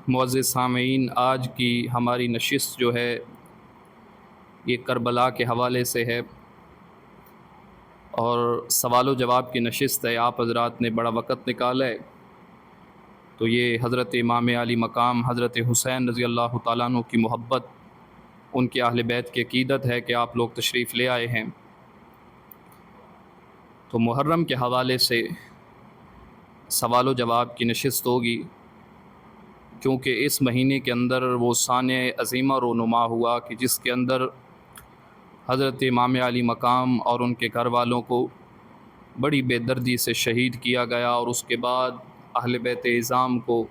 معزز سامعین، آج کی ہماری نشست جو ہے یہ کربلا کے حوالے سے ہے اور سوال و جواب کی نشست ہے۔ آپ حضرات نے بڑا وقت نکالا ہے، تو یہ حضرت امام علی مقام حضرت حسین رضی اللہ تعالیٰ عنہ کی محبت، ان کے اہل بیت کی عقیدت ہے کہ آپ لوگ تشریف لے آئے ہیں۔ تو محرم کے حوالے سے سوال و جواب کی نشست ہوگی، کیونکہ اس مہینے کے اندر وہ سانحہ عظیمہ رونما ہوا کہ جس کے اندر حضرت امام علی مقام اور ان کے گھر والوں کو بڑی بے دردی سے شہید کیا گیا، اور اس کے بعد اہل بیت اعظام کو،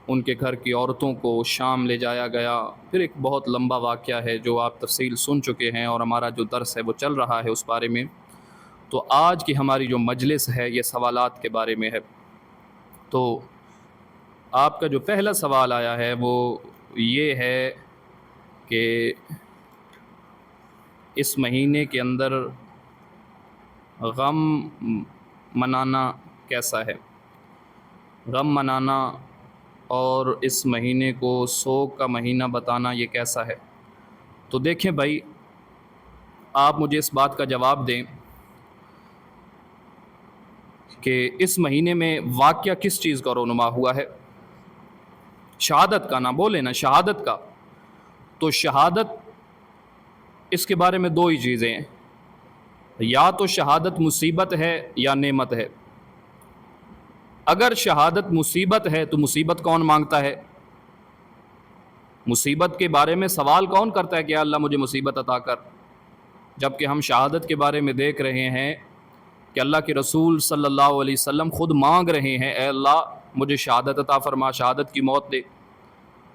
ان کے گھر کی عورتوں کو شام لے جایا گیا۔ پھر ایک بہت لمبا واقعہ ہے جو آپ تفصیل سن چکے ہیں، اور ہمارا جو درس ہے وہ چل رہا ہے اس بارے میں۔ تو آج کی ہماری جو مجلس ہے یہ سوالات کے بارے میں ہے۔ تو آپ کا جو پہلا سوال آیا ہے وہ یہ ہے کہ اس مہینے کے اندر غم منانا کیسا ہے؟ غم منانا اور اس مہینے کو سوگ کا مہینہ بتانا یہ کیسا ہے؟ تو دیکھیں بھائی، آپ مجھے اس بات کا جواب دیں کہ اس مہینے میں واقعہ کس چیز کا رونما ہوا ہے؟ شہادت کا، نہ بولے نا، شہادت کا۔ تو شہادت، اس کے بارے میں دو ہی چیزیں ہیں، یا تو شہادت مصیبت ہے یا نعمت ہے۔ اگر شہادت مصیبت ہے تو مصیبت کون مانگتا ہے؟ مصیبت کے بارے میں سوال کون کرتا ہے کہ یا اللہ مجھے مصیبت عطا کر؟ جبکہ ہم شہادت کے بارے میں دیکھ رہے ہیں کہ اللہ کے رسول صلی اللہ علیہ وسلم خود مانگ رہے ہیں، اے اللہ مجھے شہادت عطا فرما، شہادت کی موت دے۔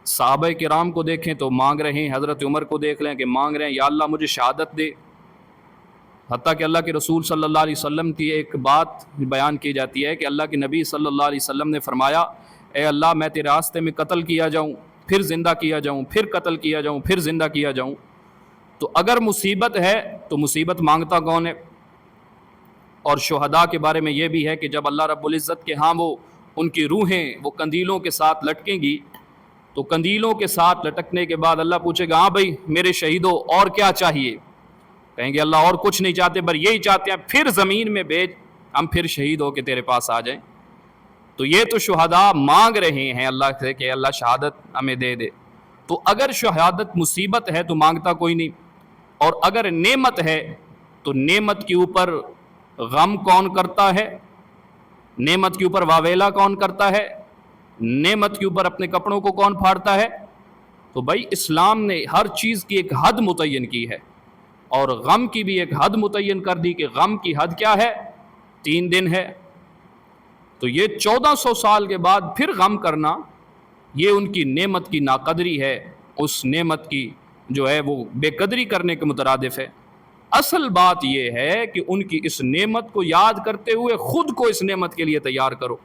صحابہ کرام کو دیکھیں تو مانگ رہے ہیں، حضرت عمر کو دیکھ لیں کہ مانگ رہے ہیں یا اللہ مجھے شہادت دے۔ حتیٰ کہ اللہ کے رسول صلی اللہ علیہ وسلم کی ایک بات بیان کی جاتی ہے کہ اللہ کے نبی صلی اللہ علیہ وسلم نے فرمایا، اے اللہ میں تیرے راستے میں قتل کیا جاؤں، پھر زندہ کیا جاؤں، پھر قتل کیا جاؤں، پھر زندہ کیا جاؤں۔ تو اگر مصیبت ہے تو مصیبت مانگتا کون ہے؟ اور شہداء کے بارے میں یہ بھی ہے کہ جب اللہ رب العزت کے ہاں وہ ان کی روحیں وہ قندیلوں کے ساتھ لٹکیں گی، تو قندیلوں کے ساتھ لٹکنے کے بعد اللہ پوچھے گا، ہاں بھائی میرے شہیدوں اور کیا چاہیے؟ کہیں گے اللہ اور کچھ نہیں چاہتے، پر یہی چاہتے ہیں پھر زمین میں بھیج، ہم پھر شہید ہو کے تیرے پاس آ جائیں۔ تو یہ تو شہداء مانگ رہے ہیں اللہ سے کہ اللہ شہادت ہمیں دے دے۔ تو اگر شہادت مصیبت ہے تو مانگتا کوئی نہیں، اور اگر نعمت ہے تو نعمت کے اوپر غم کون کرتا ہے؟ نعمت کے اوپر واویلا کون کرتا ہے؟ نعمت کے اوپر اپنے کپڑوں کو کون پھاڑتا ہے؟ تو بھائی اسلام نے ہر چیز کی ایک حد متعین کی ہے، اور غم کی بھی ایک حد متعین کر دی کہ غم کی حد کیا ہے؟ 3 دن ہے۔ تو یہ 1400 سال کے بعد پھر غم کرنا، یہ ان کی نعمت کی ناقدری ہے، اس نعمت کی جو ہے وہ بے قدری کرنے کے مترادف ہے۔ اصل بات یہ ہے کہ ان کی اس نعمت کو یاد کرتے ہوئے خود کو اس نعمت کے لیے تیار کرو۔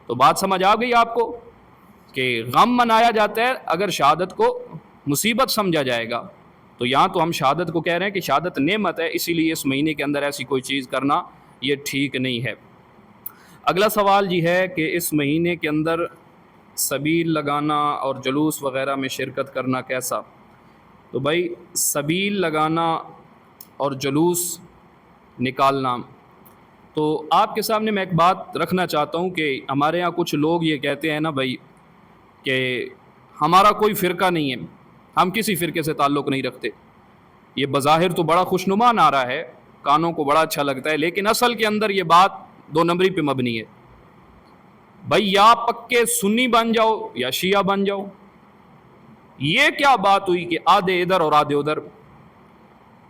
تو بات سمجھ آ گئی آپ کو کہ غم منایا جاتا ہے اگر شہادت کو مصیبت سمجھا جائے گا۔ تو یہاں تو ہم شہادت کو کہہ رہے ہیں کہ شہادت نعمت ہے، اسی لیے اس مہینے کے اندر ایسی کوئی چیز کرنا یہ ٹھیک نہیں ہے۔ اگلا سوال یہ ہے کہ اس مہینے کے اندر سبیل لگانا اور جلوس وغیرہ میں شرکت کرنا کیسا؟ تو بھائی سبیل لگانا اور جلوس نکالنا، تو آپ کے سامنے میں ایک بات رکھنا چاہتا ہوں کہ ہمارے ہاں کچھ لوگ یہ کہتے ہیں نا بھائی کہ ہمارا کوئی فرقہ نہیں ہے، ہم کسی فرقے سے تعلق نہیں رکھتے۔ یہ بظاہر تو بڑا خوشنما نعرہ ہے، کانوں کو بڑا اچھا لگتا ہے، لیکن اصل کے اندر یہ بات 2 نمبری پہ مبنی ہے۔ بھائی یا پکے سنی بن جاؤ یا شیعہ بن جاؤ۔ یہ کیا بات ہوئی کہ آدھے ادھر اور آدھے ادھر؟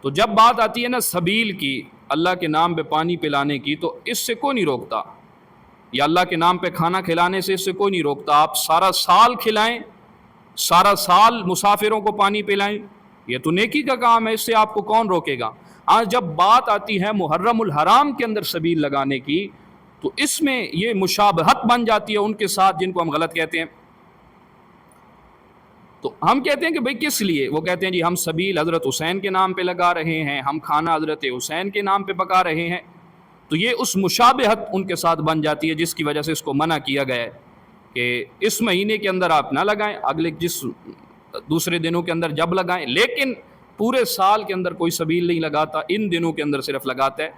تو جب بات آتی ہے نا سبیل کی، اللہ کے نام پہ پانی پلانے کی، تو اس سے کوئی نہیں روکتا، یا اللہ کے نام پہ کھانا کھلانے سے اس سے کوئی نہیں روکتا۔ آپ سارا سال کھلائیں، سارا سال مسافروں کو پانی پلائیں، یہ تو نیکی کا کام ہے، اس سے آپ کو کون روکے گا؟ آج جب بات آتی ہے محرم الحرام کے اندر سبیل لگانے کی، تو اس میں یہ مشابہت بن جاتی ہے ان کے ساتھ جن کو ہم غلط کہتے ہیں۔ تو ہم کہتے ہیں کہ بھئی کس لیے؟ وہ کہتے ہیں جی ہم سبیل حضرت حسین کے نام پہ لگا رہے ہیں، ہم کھانا حضرت حسین کے نام پہ پکا رہے ہیں۔ تو یہ اس مشابہت ان کے ساتھ بن جاتی ہے جس کی وجہ سے اس کو منع کیا گیا ہے۔ کہ اس مہینے کے اندر آپ نہ لگائیں، اگلے جس دوسرے دنوں کے اندر جب لگائیں، لیکن پورے سال کے اندر کوئی سبیل نہیں لگاتا، ان دنوں کے اندر صرف لگاتا ہے۔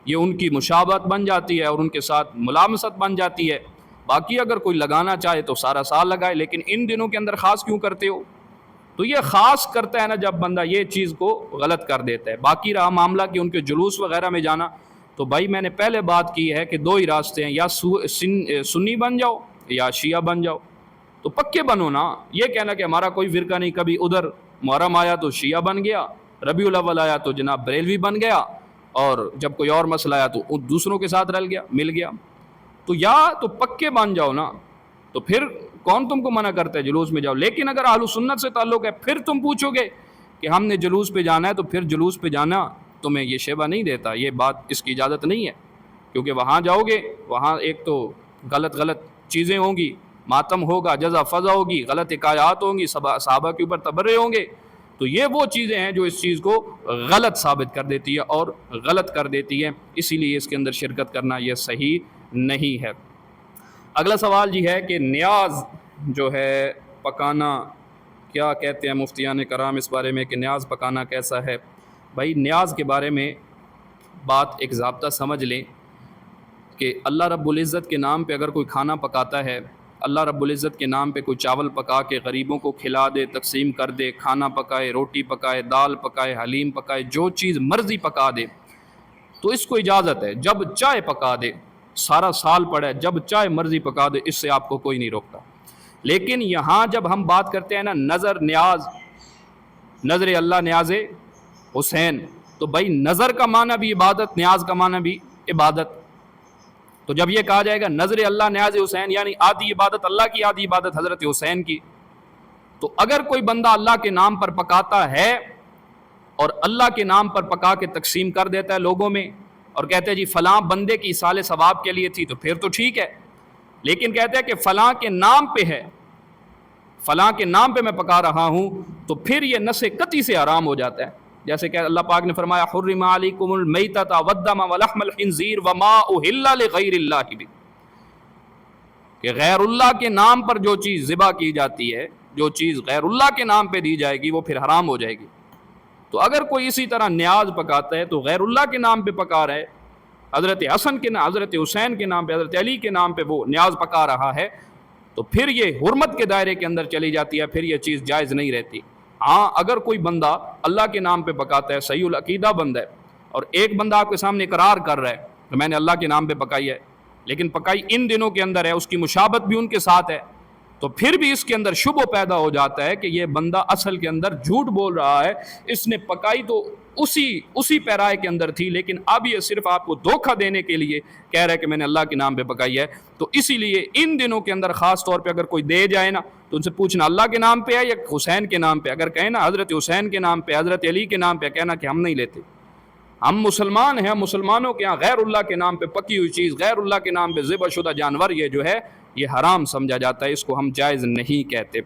یہ ان کی مشابہت بن جاتی ہے اور ان کے ساتھ ملامست بن جاتی ہے۔ باقی اگر کوئی لگانا چاہے تو سارا سال لگائے، لیکن ان دنوں کے اندر خاص کیوں کرتے ہو؟ تو یہ خاص کرتا ہے نا جب بندہ یہ چیز کو غلط کر دیتا ہے۔ باقی رہا معاملہ کہ ان کے جلوس وغیرہ میں جانا، تو بھائی میں نے پہلے بات کی ہے کہ دو ہی راستے ہیں، یا سنی بن جاؤ یا شیعہ بن جاؤ۔ تو پکے بنو نا، یہ کہنا کہ ہمارا کوئی فرقہ نہیں، کبھی ادھر محرم آیا تو شیعہ بن گیا، ربیع الاول آیا تو جناب بریلوی بن گیا، اور جب کوئی اور مسئلہ آیا تو دوسروں کے ساتھ رل گیا، مل گیا۔ تو یا تو پکے بن جاؤ نا، تو پھر کون تم کو منع کرتا ہے جلوس میں جاؤ۔ لیکن اگر اہل سنت سے تعلق ہے، پھر تم پوچھو گے کہ ہم نے جلوس پہ جانا ہے، تو پھر جلوس پہ جانا تمہیں یہ شیبہ نہیں دیتا، یہ بات اس کی اجازت نہیں ہے، کیونکہ وہاں جاؤ گے، وہاں ایک تو غلط چیزیں ہوں گی، ماتم ہوگا، جزا فضا ہوگی، غلط حکایات ہوں گی، صحابہ کے اوپر تبرے ہوں گے، تو یہ وہ چیزیں ہیں جو اس چیز کو غلط ثابت کر دیتی ہے اور غلط کر دیتی ہے، اسی لیے اس کے اندر شرکت کرنا یہ صحیح نہیں ہے۔ اگلا سوال یہ ہے کہ نیاز جو ہے پکانا، کیا کہتے ہیں مفتیان کرام اس بارے میں کہ نیاز پکانا کیسا ہے؟ بھائی نیاز کے بارے میں بات ایک ضابطہ سمجھ لیں کہ اللہ رب العزت کے نام پہ اگر کوئی کھانا پکاتا ہے، اللہ رب العزت کے نام پہ کوئی چاول پکا کے غریبوں کو کھلا دے، تقسیم کر دے، کھانا پکائے، روٹی پکائے، دال پکائے، حلیم پکائے، جو چیز مرضی پکا دے، تو اس کو اجازت ہے، جب چائے پکا دے، سارا سال پڑا ہے، جب چائے مرضی پکا دے، اس سے آپ کو کوئی نہیں روکتا۔ لیکن یہاں جب ہم بات کرتے ہیں نا نظر نیاز، نظر اللہ نیاز حسین، تو بھائی نظر کا معنی بھی عبادت، نیاز کا معنی بھی عبادت۔ تو جب یہ کہا جائے گا نظر اللہ نیاز حسین، یعنی آدھی عبادت اللہ کی، آدھی عبادت حضرت حسین کی، تو اگر کوئی بندہ اللہ کے نام پر پکاتا ہے اور اللہ کے نام پر پکا کے تقسیم کر دیتا ہے لوگوں میں، اور کہتے ہیں جی فلاں بندے کی ایصال ثواب کے لیے تھی، تو پھر تو ٹھیک ہے، لیکن کہتے ہیں کہ فلاں کے نام پہ ہے، فلاں کے نام پہ میں پکا رہا ہوں، تو پھر یہ نص قطعی سے حرام ہو جاتا ہے۔ جیسے کہ اللہ پاک نے فرمایا حرم علیکم المیتۃ والدم ولحم الخنزیر وما اہل لغیر اللہ بھی، کہ غیر اللہ کے نام پر جو چیز ذبح کی جاتی ہے، جو چیز غیر اللہ کے نام پہ دی جائے گی، وہ پھر حرام ہو جائے گی۔ تو اگر کوئی اسی طرح نیاز پکاتا ہے تو غیر اللہ کے نام پہ پکا رہا ہے، حضرت حسن کے نام، حضرت حسین کے نام پہ، حضرت علی کے نام پہ وہ نیاز پکا رہا ہے، تو پھر یہ حرمت کے دائرے کے اندر چلی جاتی ہے، پھر یہ چیز جائز نہیں رہتی۔ ہاں اگر کوئی بندہ اللہ کے نام پہ پکاتا ہے، صحیح العقیدہ بندہ ہے، اور ایک بندہ آپ کے سامنے اقرار کر رہا ہے کہ میں نے اللہ کے نام پہ پکائی ہے، لیکن پکائی ان دنوں کے اندر ہے، اس کی مشابہت بھی ان کے ساتھ ہے، تو پھر بھی اس کے اندر شبہ پیدا ہو جاتا ہے کہ یہ بندہ اصل کے اندر جھوٹ بول رہا ہے، اس نے پکائی تو اسی پیرائے کے اندر تھی، لیکن اب یہ صرف آپ کو دھوکہ دینے کے لیے کہہ رہا ہے کہ میں نے اللہ کے نام پہ پکائی ہے۔ تو اسی لیے ان دنوں کے اندر خاص طور پہ اگر کوئی دے جائے نا، تو ان سے پوچھنا اللہ کے نام پہ ہے یا حسین کے نام پہ، اگر کہیں نا حضرت حسین کے نام پہ، حضرت علی کے نام پہ، کہنا کہ ہم نہیں لیتے، ہم مسلمان ہیں، مسلمانوں کے ہاں غیر اللہ کے نام پہ پکی ہوئی چیز، غیر اللہ کے نام پہ ذبح شدہ جانور یہ جو ہے یہ حرام سمجھا جاتا ہے، اس کو ہم جائز نہیں کہتے۔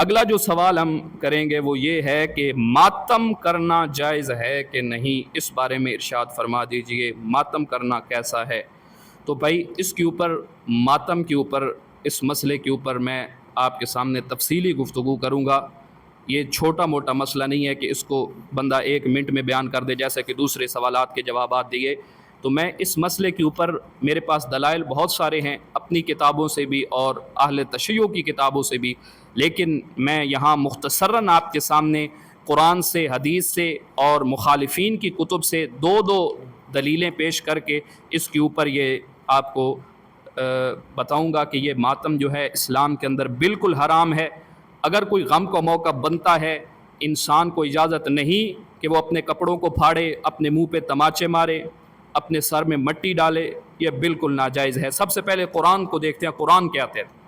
اگلا جو سوال ہم کریں گے وہ یہ ہے کہ ماتم کرنا جائز ہے کہ نہیں، اس بارے میں ارشاد فرما دیجئے، ماتم کرنا کیسا ہے؟ تو بھائی اس کے اوپر، ماتم کے اوپر، اس مسئلے کے اوپر میں آپ کے سامنے تفصیلی گفتگو کروں گا۔ یہ چھوٹا موٹا مسئلہ نہیں ہے کہ اس کو بندہ ایک منٹ میں بیان کر دے جیسے کہ دوسرے سوالات کے جوابات دیے۔ تو میں اس مسئلے کے اوپر میرے پاس دلائل بہت سارے ہیں، اپنی کتابوں سے بھی اور اہل تشیع کی کتابوں سے بھی، لیکن میں یہاں مختصراً آپ کے سامنے قرآن سے، حدیث سے اور مخالفین کی کتب سے دو دلیلیں پیش کر کے اس کے اوپر یہ آپ کو بتاؤں گا کہ یہ ماتم جو ہے اسلام کے اندر بالکل حرام ہے۔ اگر کوئی غم کا موقع بنتا ہے، انسان کو اجازت نہیں کہ وہ اپنے کپڑوں کو پھاڑے، اپنے منہ پہ تماچے مارے، اپنے سر میں مٹی ڈالے، یہ بالکل ناجائز ہے۔ سب سے پہلے قرآن کو دیکھتے ہیں، قرآن کیا کہتا ہے۔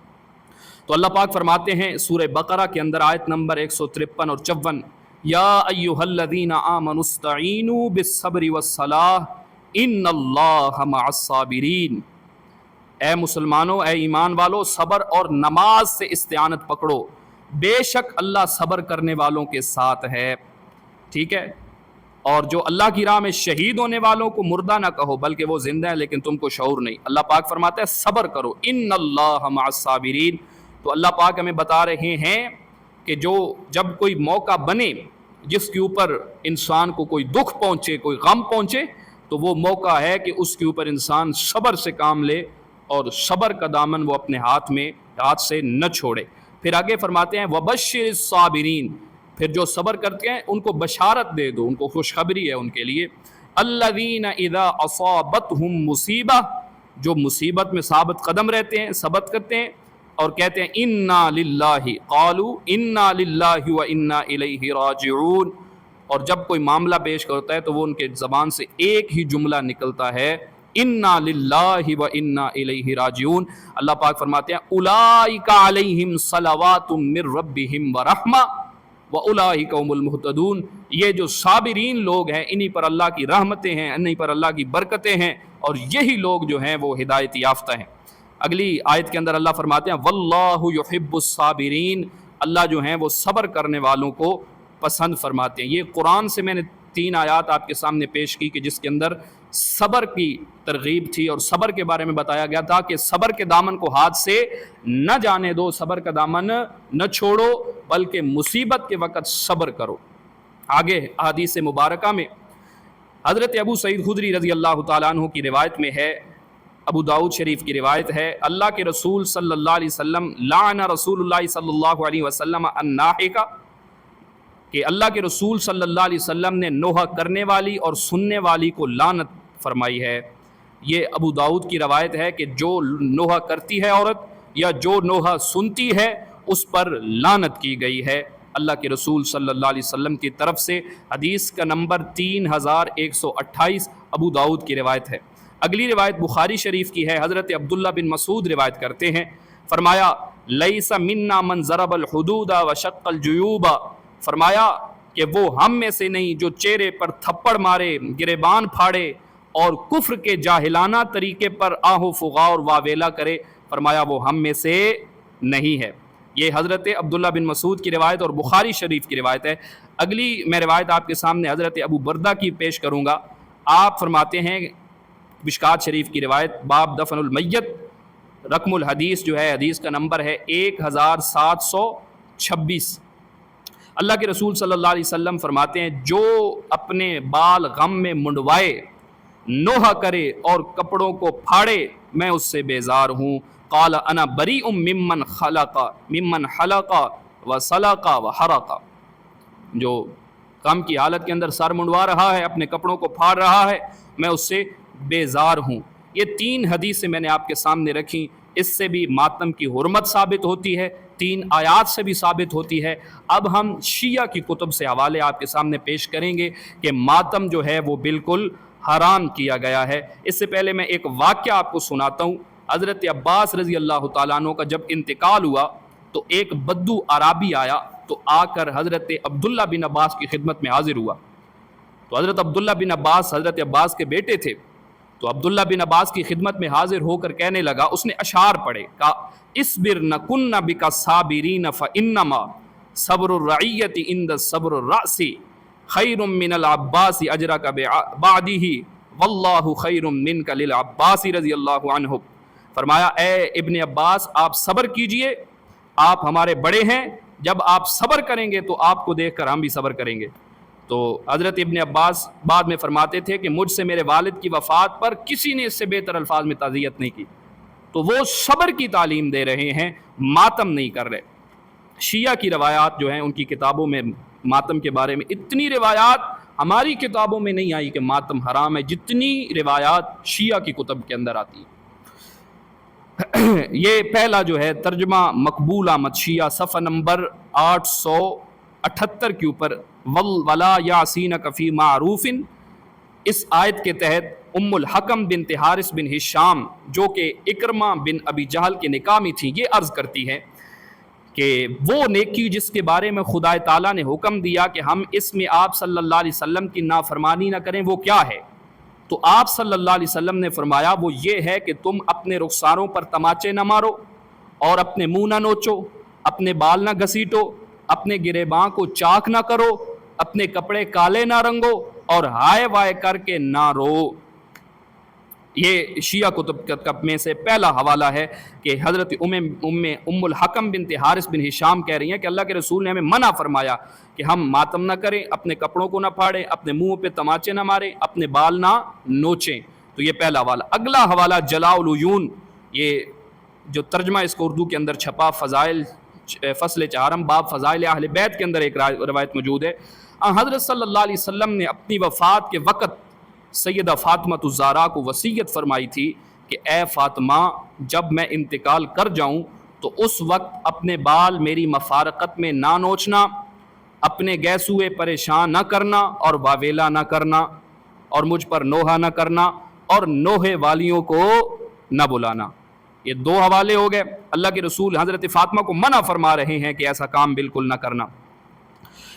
تو اللہ پاک فرماتے ہیں سورہ بقرہ کے اندر آیت نمبر 153 اور 54، یا ایھا الذین آمنوا استعینوا بالصبر والصلاۃ ان اللہ مع الصابرین، اے مسلمانوں، اے ایمان والو، صبر اور نماز سے استعانت پکڑو، بے شک اللہ صبر کرنے والوں کے ساتھ ہے۔ ٹھیک ہے، اور جو اللہ کی راہ میں شہید ہونے والوں کو مردہ نہ کہو بلکہ وہ زندہ ہیں لیکن تم کو شعور نہیں۔ اللہ پاک فرماتا ہے صبر کرو، ان اللہ مع الصابرین۔ تو اللہ پاک ہمیں بتا رہے ہیں کہ جب کوئی موقع بنے جس کے اوپر انسان کو کوئی دکھ پہنچے، کوئی غم پہنچے، تو وہ موقع ہے کہ اس کے اوپر انسان صبر سے کام لے اور صبر کا دامن وہ اپنے ہاتھ سے نہ چھوڑے۔ پھر آگے فرماتے ہیں وبشر الصابرین، پھر جو صبر کرتے ہیں ان کو بشارت دے دو، ان کو خوشخبری ہے ان کے لیے، الذین اذا اصابتہم مصیبہ، جو مصیبت میں ثابت قدم رہتے ہیں، ثبت کرتے ہیں اور کہتے ہیں انا للہ، قالوا انا للہ و انا الیہ راجعون، اور جب کوئی معاملہ پیش کرتا ہے تو وہ ان کے زبان سے ایک ہی جملہ نکلتا ہے، انا للہ و انا الیہ راجعون۔ اللہ پاک فرماتے ہیں اولئک علیہم صلوات من ربہم ورحمہ وَأُولَٰئِکَ هُمُ الْمُهْتَدُونَ، یہ جو صابرین لوگ ہیں انہی پر اللہ کی رحمتیں ہیں، انہی پر اللہ کی برکتیں ہیں، اور یہی لوگ جو ہیں وہ ہدایت یافتہ ہیں۔ اگلی آیت کے اندر اللہ فرماتے ہیں وَاللَّهُ يُحِبُّ الصَّابِرِينَ، اللہ جو ہیں وہ صبر کرنے والوں کو پسند فرماتے ہیں۔ یہ قرآن سے میں نے 3 آیات آپ کے سامنے پیش کی کہ جس کے اندر صبر کی ترغیب تھی اور صبر کے بارے میں بتایا گیا تھا کہ صبر کے دامن کو ہاتھ سے نہ جانے دو، صبر کا دامن نہ چھوڑو بلکہ مصیبت کے وقت صبر کرو۔ آگے احادیث مبارکہ میں حضرت ابو سعید خدری رضی اللہ تعالیٰ عنہ کی روایت میں ہے، ابو داؤد شریف کی روایت ہے، اللہ کے رسول صلی اللہ علیہ وسلم لعن رسول اللہ صلی اللہ علیہ وسلم الناحقہ، کہ اللہ کے رسول صلی اللہ علیہ وسلم نے نوحہ کرنے والی اور سننے والی کو لعنت فرمائی ہے۔ یہ ابو داؤد کی روایت ہے کہ جو نوحہ کرتی ہے عورت یا جو نوحہ سنتی ہے اس پر لعنت کی گئی ہے اللہ کے رسول صلی اللہ علیہ وسلم کی طرف سے۔ حدیث کا نمبر 3128 ابو داؤد کی روایت ہے۔ اگلی روایت بخاری شریف کی ہے، حضرت عبداللہ بن مسعود روایت کرتے ہیں، فرمایا لیس منا من ضرب الحدود وشق الجیوب، فرمایا کہ وہ ہم میں سے نہیں جو چہرے پر تھپڑ مارے، گریبان پھاڑے اور کفر کے جاہلانہ طریقے پر آہ و فغاں اور واویلا کرے، فرمایا وہ ہم میں سے نہیں ہے۔ یہ حضرت عبداللہ بن مسعود کی روایت اور بخاری شریف کی روایت ہے۔ اگلی میں روایت آپ کے سامنے حضرت ابو بردہ کی پیش کروں گا۔ آپ فرماتے ہیں، مشکات شریف کی روایت، باب دفن المیت، رقم الحدیث جو ہے حدیث کا نمبر ہے 1726۔ اللہ کے رسول صلی اللہ علیہ وسلم فرماتے ہیں جو اپنے بال غم میں منڈوائے، نوحہ کرے اور کپڑوں کو پھاڑے، میں اس سے بیزار ہوں۔ قال انا بریء ممن حلق وسلق وحرق، جو غم کی حالت کے اندر سر منڈوا رہا ہے، اپنے کپڑوں کو پھاڑ رہا ہے، میں اس سے بیزار ہوں۔ یہ 3 حدیثیں میں نے آپ کے سامنے رکھی، اس سے بھی ماتم کی حرمت ثابت ہوتی ہے، 3 آیات سے بھی ثابت ہوتی ہے۔ اب ہم شیعہ کی کتب سے حوالے آپ کے سامنے پیش کریں گے کہ ماتم جو ہے وہ بالکل حرام کیا گیا ہے۔ اس سے پہلے میں ایک واقعہ آپ کو سناتا ہوں۔ حضرت عباس رضی اللہ تعالیٰ عنہ کا جب انتقال ہوا تو ایک بدو عرابی آیا، تو آ کر حضرت عبداللہ بن عباس کی خدمت میں حاضر ہوا۔ تو حضرت عبداللہ بن عباس حضرت عباس کے بیٹے تھے، تو عبداللہ بن عباس کی خدمت میں حاضر ہو کر کہنے لگا، اس نے اشعار پڑھے، کہا اصبر نکن بک صابرین فانما صبر الرعیت عند صبر الرأس خیر من العباس اجرک بعدہ واللہ خیر منک للعباس رضی اللہ عنہ۔ فرمایا اے ابن عباس آپ صبر کیجئے، آپ ہمارے بڑے ہیں، جب آپ صبر کریں گے تو آپ کو دیکھ کر ہم بھی صبر کریں گے۔ تو حضرت ابن عباس بعد میں فرماتے تھے کہ مجھ سے میرے والد کی وفات پر کسی نے اس سے بہتر الفاظ میں تعزیت نہیں کی۔ تو وہ صبر کی تعلیم دے رہے ہیں، ماتم نہیں کر رہے۔ شیعہ کی روایات جو ہیں ان کی کتابوں میں ماتم کے بارے میں اتنی روایات ہماری کتابوں میں نہیں آئی کہ ماتم حرام ہے، جتنی روایات شیعہ کی کتب کے اندر آتی ہیں۔ یہ پہلا جو ہے ترجمہ مقبول آمد شیعہ صفحہ نمبر 878 کے اوپر، ولا یعصینک فی معروف، اس آیت کے تحت ام الحکم بنت حارث بن ہشام جو کہ اکرمہ بن ابی جہل کے نکاح میں تھی، یہ عرض کرتی ہے کہ وہ نیکی جس کے بارے میں خدا تعالیٰ نے حکم دیا کہ ہم اس میں آپ صلی اللہ علیہ وسلم کی نافرمانی نہ کریں، وہ کیا ہے؟ تو آپ صلی اللہ علیہ وسلم نے فرمایا وہ یہ ہے کہ تم اپنے رخساروں پر تماچے نہ مارو اور اپنے منہ نہ نوچو، اپنے بال نہ گھسیٹو، اپنے گریباں کو چاک نہ کرو، اپنے کپڑے کالے نہ رنگو اور ہائے وائے کر کے نہ رو۔ یہ شیعہ کتب میں سے پہلا حوالہ ہے کہ حضرت ام الحکم بنت حارث بن ہشام کہہ رہی ہیں کہ اللہ کے رسول نے ہمیں منع فرمایا کہ ہم ماتم نہ کریں، اپنے کپڑوں کو نہ پھاڑیں، اپنے منہ پہ تماچے نہ ماریں، اپنے بال نہ نوچیں۔ تو یہ پہلا حوالہ۔ اگلا حوالہ جلاء العیون، یہ جو ترجمہ اس کو اردو کے اندر چھپا، فضائل فصل 4 باب فضائل اہل بیت کے اندر ایک روایت موجود ہے۔ حضرت صلی اللہ علیہ وسلم نے اپنی وفات کے وقت سیدہ فاطمہ الزہرا کو وصیت فرمائی تھی کہ اے فاطمہ، جب میں انتقال کر جاؤں تو اس وقت اپنے بال میری مفارقت میں نہ نوچنا، اپنے گیسوئے پریشان نہ کرنا اور واویلا نہ کرنا، اور مجھ پر نوحہ نہ کرنا اور نوحے والیوں کو نہ بلانا۔ یہ 2 حوالے ہو گئے۔ اللہ کے رسول حضرت فاطمہ کو منع فرما رہے ہیں کہ ایسا کام بالکل نہ کرنا۔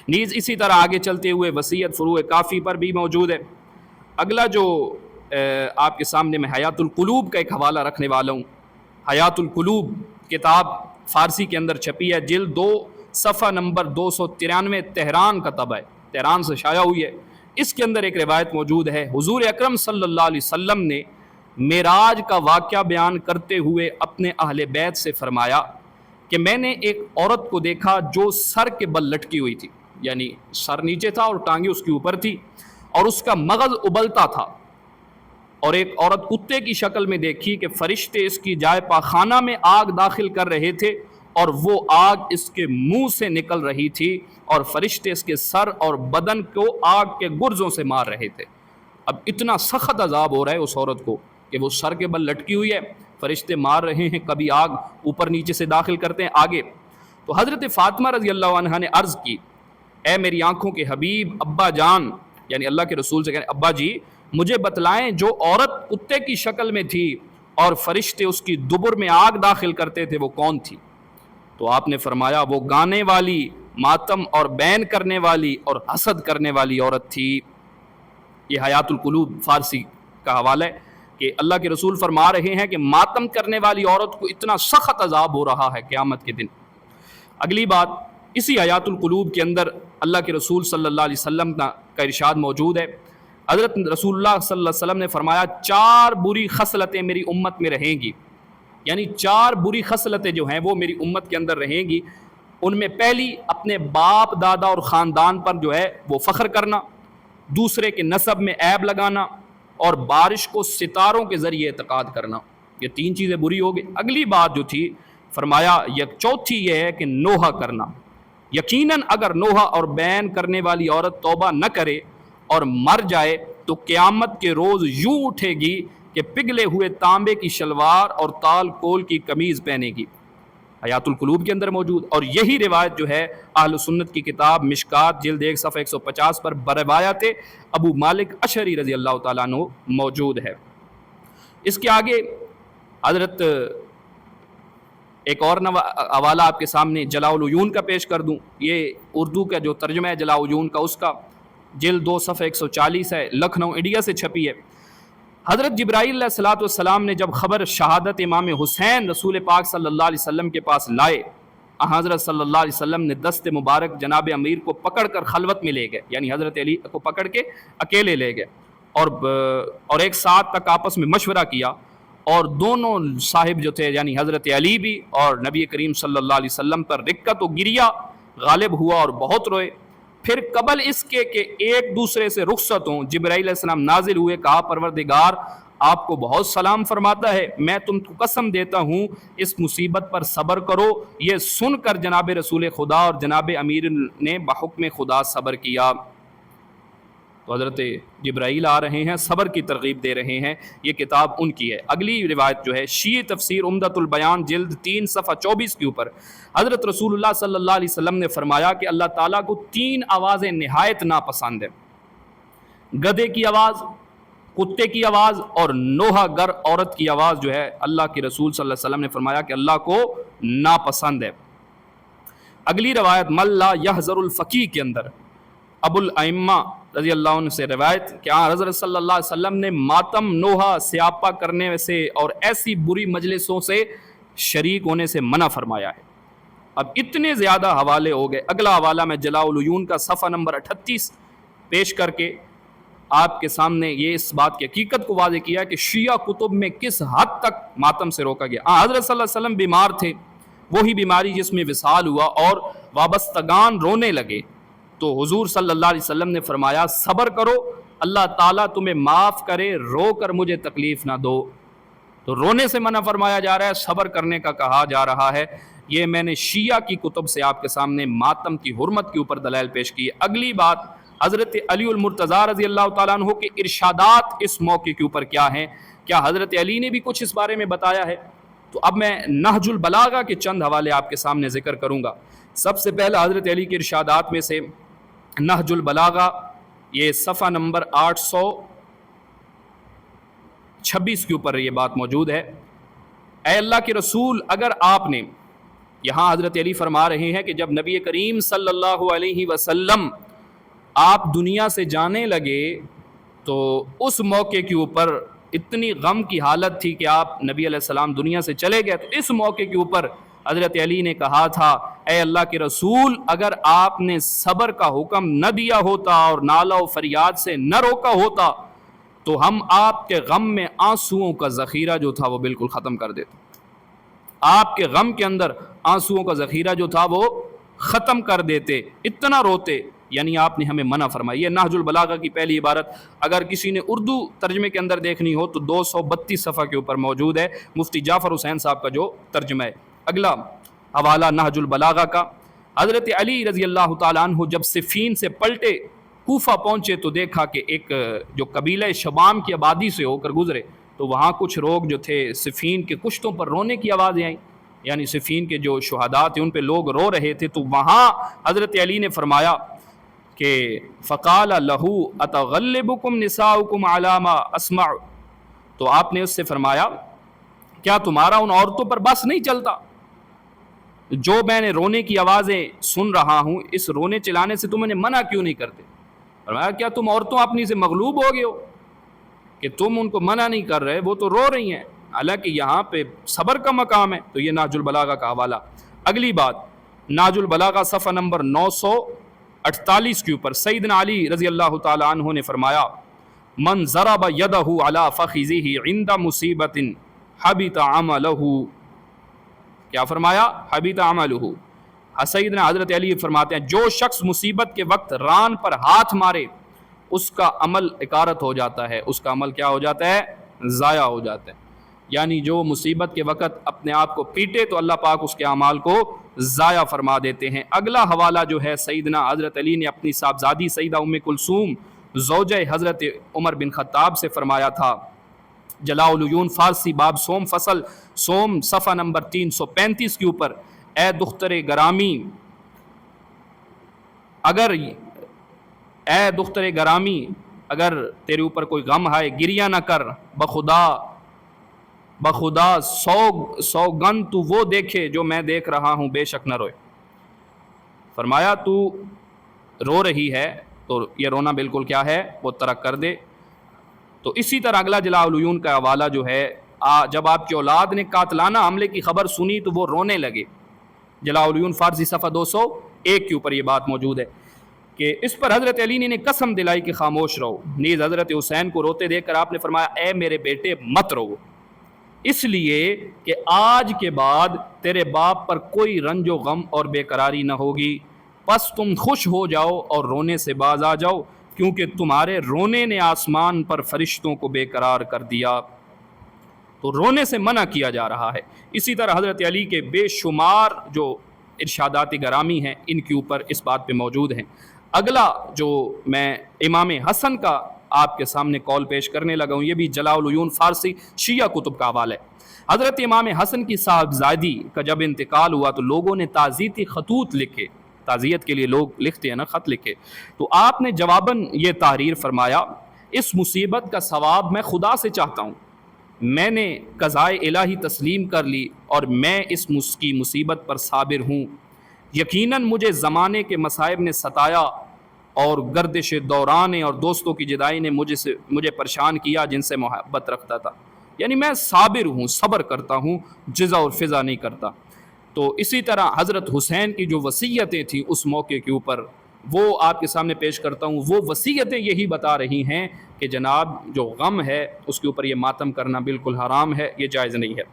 نیز اسی طرح آگے چلتے ہوئے وصیت فروع کافی پر بھی موجود ہے۔ اگلا جو آپ کے سامنے میں حیات القلوب کا ایک حوالہ رکھنے والا ہوں۔ حیات القلوب کتاب فارسی کے اندر چھپی ہے، جلد 2 صفحہ نمبر 293، تہران کا طبع ہے، تہران سے شائع ہوئی ہے۔ اس کے اندر ایک روایت موجود ہے، حضور اکرم صلی اللہ علیہ وسلم نے معراج کا واقعہ بیان کرتے ہوئے اپنے اہل بیت سے فرمایا کہ میں نے ایک عورت کو دیکھا جو سر کے بل لٹکی ہوئی تھی، یعنی سر نیچے تھا اور ٹانگیں اس کے اوپر تھی، اور اس کا مغز ابلتا تھا، اور ایک عورت کتے کی شکل میں دیکھی کہ فرشتے اس کی جائے پاخانہ میں آگ داخل کر رہے تھے اور وہ آگ اس کے منہ سے نکل رہی تھی، اور فرشتے اس کے سر اور بدن کو آگ کے گرزوں سے مار رہے تھے۔ اب اتنا سخت عذاب ہو رہا ہے اس عورت کو کہ وہ سر کے بل لٹکی ہوئی ہے، فرشتے مار رہے ہیں، کبھی آگ اوپر نیچے سے داخل کرتے ہیں آگے۔ تو حضرت فاطمہ رضی اللہ عنہ نے عرض کی، اے میری آنکھوں کے حبیب ابا جان، یعنی اللہ کے رسول سے کہنے ابا جی مجھے بتلائیں جو عورت کتے کی شکل میں تھی اور فرشتے اس کی دبر میں آگ داخل کرتے تھے وہ کون تھی؟ تو آپ نے فرمایا وہ گانے والی، ماتم اور بین کرنے والی اور حسد کرنے والی عورت تھی۔ یہ حیات القلوب فارسی کا حوالہ ہے کہ اللہ کے رسول فرما رہے ہیں کہ ماتم کرنے والی عورت کو اتنا سخت عذاب ہو رہا ہے قیامت کے دن۔ اگلی بات، اسی حیات القلوب کے اندر اللہ کے رسول صلی اللہ علیہ وسلم کا ارشاد موجود ہے۔ حضرت رسول اللہ صلی اللہ علیہ وسلم نے فرمایا 4 بری خصلتیں میری امت میں رہیں گی، یعنی 4 بری خصلتیں جو ہیں وہ میری امت کے اندر رہیں گی۔ ان میں پہلی، اپنے باپ دادا اور خاندان پر جو ہے وہ فخر کرنا، دوسرے کے نسب میں عیب لگانا، اور بارش کو ستاروں کے ذریعے اعتقاد کرنا۔ یہ 3 چیزیں بری ہو گئی۔ اگلی بات جو تھی فرمایا چوتھی یہ ہے کہ نوحہ کرنا۔ یقیناً اگر نوحہ اور بین کرنے والی عورت توبہ نہ کرے اور مر جائے تو قیامت کے روز یوں اٹھے گی کہ پگھلے ہوئے تانبے کی شلوار اور تال کول کی قمیض پہنے گی۔ حیات القلوب کے اندر موجود، اور یہی روایت جو ہے اہل سنت کی کتاب مشکات جلد 1 صفحہ 150 پر بروایت ابو مالک اشعری رضی اللہ تعالیٰ عنہ موجود ہے۔ اس کے آگے حضرت ایک اور حوالہ آپ کے سامنے جلاء العیون کا پیش کر دوں۔ یہ اردو کا جو ترجمہ ہے جلاء العیون کا، اس کا جلد 2 صفحہ 140 ہے، لکھنؤ انڈیا سے چھپی ہے۔ حضرت جبرائیل علیہ الصلوۃ والسلام نے جب خبر شہادت امام حسین رسول پاک صلی اللہ علیہ وسلم کے پاس لائے، حضرت صلی اللہ علیہ وسلم نے دست مبارک جناب امیر کو پکڑ کر خلوت میں لے گئے، یعنی حضرت علی کو پکڑ کے اکیلے لے گئے، اور ایک ساتھ تک آپس میں مشورہ کیا، اور دونوں صاحب جو تھے یعنی حضرت علی بھی اور نبی کریم صلی اللہ علیہ وسلم پر رکت و گریہ غالب ہوا اور بہت روئے۔ پھر قبل اس کے کہ ایک دوسرے سے رخصت ہوں، جبرائیل علیہ السلام نازل ہوئے، کہا پروردگار آپ کو بہت سلام فرماتا ہے، میں تم کو قسم دیتا ہوں اس مصیبت پر صبر کرو۔ یہ سن کر جناب رسول خدا اور جناب امیر نے بحکم خدا صبر کیا۔ تو حضرت جبرائیل آ رہے ہیں، صبر کی ترغیب دے رہے ہیں، یہ کتاب ان کی ہے۔ اگلی روایت جو ہے شیعہ تفسیر عمدۃ البیان جلد 3 صفحہ 24 کے اوپر حضرت رسول اللہ صلی اللہ علیہ وسلم نے فرمایا کہ اللہ تعالیٰ کو 3 آوازیں نہایت ناپسند ہیں: گدھے کی آواز، کتے کی آواز اور نوحہ گر عورت کی آواز جو ہے اللہ کے رسول صلی اللہ علیہ وسلم نے فرمایا کہ اللہ کو ناپسند ہے۔ اگلی روایت من لا یحذر الفقیہ کے اندر ابو الائمہ رضی اللہ عنہ سے روایت کہ حضرت صلی اللہ علیہ وسلم نے ماتم، نوحہ، سیاپا کرنے سے اور ایسی بری مجلسوں سے شریک ہونے سے منع فرمایا ہے۔ اب اتنے زیادہ حوالے ہو گئے۔ اگلا حوالہ میں جلاء العیون کا صفحہ نمبر 38 پیش کر کے آپ کے سامنے یہ اس بات کی حقیقت کو واضح کیا کہ شیعہ کتب میں کس حد تک ماتم سے روکا گیا۔ حضرت صلی اللہ علیہ وسلم بیمار تھے، وہی بیماری جس میں وصال ہوا اور وابستگان رونے لگے، تو حضور صلی اللہ علیہ وسلم نے فرمایا صبر کرو، اللہ تعالیٰ تمہیں معاف کرے، رو کر مجھے تکلیف نہ دو۔ تو رونے سے منع فرمایا جا رہا ہے، صبر کرنے کا کہا جا رہا ہے۔ یہ میں نے شیعہ کی کتب سے آپ کے سامنے ماتم کی حرمت کے اوپر دلائل پیش کی ہے۔ اگلی بات، حضرت علی المرتضیٰ رضی اللہ تعالیٰ عنہ کے ارشادات اس موقع کے اوپر کیا ہیں؟ کیا حضرت علی نے بھی کچھ اس بارے میں بتایا ہے؟ تو اب میں نہج البلاغہ کے چند حوالے آپ کے سامنے ذکر کروں گا۔ سب سے پہلا حضرت علی کے ارشادات میں سے نہج البلاغہ، یہ صفحہ نمبر 826 کے اوپر یہ بات موجود ہے۔ اے اللہ کے رسول، اگر آپ نے، یہاں حضرت علی فرما رہے ہیں کہ جب نبی کریم صلی اللہ علیہ وسلم آپ دنیا سے جانے لگے تو اس موقع کے اوپر اتنی غم کی حالت تھی کہ آپ نبی علیہ السلام دنیا سے چلے گئے، تو اس موقع کے اوپر حضرت علی نے کہا تھا اے اللہ کے رسول، اگر آپ نے صبر کا حکم نہ دیا ہوتا اور نالہ و فریاد سے نہ روکا ہوتا تو ہم آپ کے غم میں آنسوؤں کا ذخیرہ جو تھا وہ بالکل ختم کر دیتے۔ آپ کے غم کے اندر آنسوؤں کا ذخیرہ جو تھا وہ ختم کر دیتے، اتنا روتے، یعنی آپ نے ہمیں منع فرمائی۔ یہ نہج البلاغہ کی پہلی عبارت، اگر کسی نے اردو ترجمے کے اندر دیکھنی ہو تو 232 صفحہ کے اوپر موجود ہے، مفتی جعفر حسین صاحب کا جو ترجمہ ہے۔ اگلا حوالہ نہج البلاغہ کا، حضرت علی رضی اللہ تعالیٰ عنہ جب صفین سے پلٹے کوفہ پہنچے تو دیکھا کہ ایک جو قبیلہ شبام کی آبادی سے ہو کر گزرے تو وہاں کچھ لوگ جو تھے صفین کے کشتوں پر رونے کی آوازیں آئیں، یعنی صفین کے جو شہداء تھے ان پہ لوگ رو رہے تھے، تو وہاں حضرت علی نے فرمایا کہ فقال لہو اتغلبکم نساؤکم علی ما اسمع، تو آپ نے اس سے فرمایا کیا تمہارا ان عورتوں پر بس نہیں چلتا جو میں نے رونے کی آوازیں سن رہا ہوں، اس رونے چلانے سے تم انہیں منع کیوں نہیں کرتے؟ فرمایا کیا تم عورتوں اپنی سے مغلوب ہو گئے ہو کہ تم ان کو منع نہیں کر رہے، وہ تو رو رہی ہیں، حالانکہ یہاں پہ صبر کا مقام ہے۔ تو یہ نہج البلاغہ کا حوالہ۔ اگلی بات، نہج البلاغہ صفحہ نمبر 948 کے اوپر سیدنا علی رضی اللہ تعالیٰ عنہ نے فرمایا من ضرب یدہ علی فخذہ عند مصیبت حبط عملہ، کیا فرمایا؟ حبط عملہ۔ سیدنا حضرت علی فرماتے ہیں جو شخص مصیبت کے وقت ران پر ہاتھ مارے اس کا عمل اکارت ہو جاتا ہے، اس کا عمل کیا ہو جاتا ہے؟ ضائع ہو جاتا ہے۔ یعنی جو مصیبت کے وقت اپنے آپ کو پیٹے تو اللہ پاک اس کے اعمال کو ضائع فرما دیتے ہیں۔ اگلا حوالہ جو ہے سیدنا حضرت علی نے اپنی صاحبزادی سیدہ ام کلثوم زوجہ حضرت عمر بن خطاب سے فرمایا تھا، جلاء العیون فارسی باب سوم فصل سوم صفحہ نمبر 335 کے اوپر، اے دختر گرامی اگر تیرے اوپر کوئی غم ہے گریہ نہ کر، بخدا سوگن تو وہ دیکھے جو میں دیکھ رہا ہوں، بے شک نہ روئے۔ فرمایا تو رو رہی ہے تو یہ رونا بالکل کیا ہے، وہ ترک کر دے۔ تو اسی طرح اگلا جلاء العیون کا حوالہ جو ہے، جب آپ کی اولاد نے قاتلانہ حملے کی خبر سنی تو وہ رونے لگے، جلاء العیون فارسی صفحہ 201 کے اوپر یہ بات موجود ہے کہ اس پر حضرت علی نے قسم دلائی کہ خاموش رہو۔ نیز حضرت حسین کو روتے دیکھ کر آپ نے فرمایا اے میرے بیٹے مت رو، اس لیے کہ آج کے بعد تیرے باپ پر کوئی رنج و غم اور بے قراری نہ ہوگی، پس تم خوش ہو جاؤ اور رونے سے باز آ جاؤ، کیونکہ تمہارے رونے نے آسمان پر فرشتوں کو بے قرار کر دیا۔ تو رونے سے منع کیا جا رہا ہے۔ اسی طرح حضرت علی کے بے شمار جو ارشادات گرامی ہیں ان کے اوپر اس بات پہ موجود ہیں۔ اگلا جو میں امام حسن کا آپ کے سامنے قول پیش کرنے لگا ہوں، یہ بھی جلاء العیون فارسی شیعہ کتب کا حوالہ ہے۔ حضرت امام حسن کی صاحبزادی کا جب انتقال ہوا تو لوگوں نے تعزیتی خطوط لکھے، تعزیت کے لیے لوگ لکھتے ہیں نا، خط لکھے، تو آپ نے جواباً یہ تحریر فرمایا اس مصیبت کا ثواب میں خدا سے چاہتا ہوں، میں نے قضائے الہی تسلیم کر لی اور میں اس کی مصیبت پر صابر ہوں۔ یقیناً مجھے زمانے کے مصائب نے ستایا اور گردش دورانے اور دوستوں کی جدائی نے مجھے پریشان کیا جن سے محبت رکھتا تھا، یعنی میں صابر ہوں، صبر کرتا ہوں، جزا اور فضا نہیں کرتا۔ تو اسی طرح حضرت حسین کی جو وصیتیں تھیں اس موقع کے اوپر وہ آپ کے سامنے پیش کرتا ہوں۔ وہ وصیتیں یہی بتا رہی ہیں کہ جناب جو غم ہے اس کے اوپر یہ ماتم کرنا بالکل حرام ہے، یہ جائز نہیں ہے۔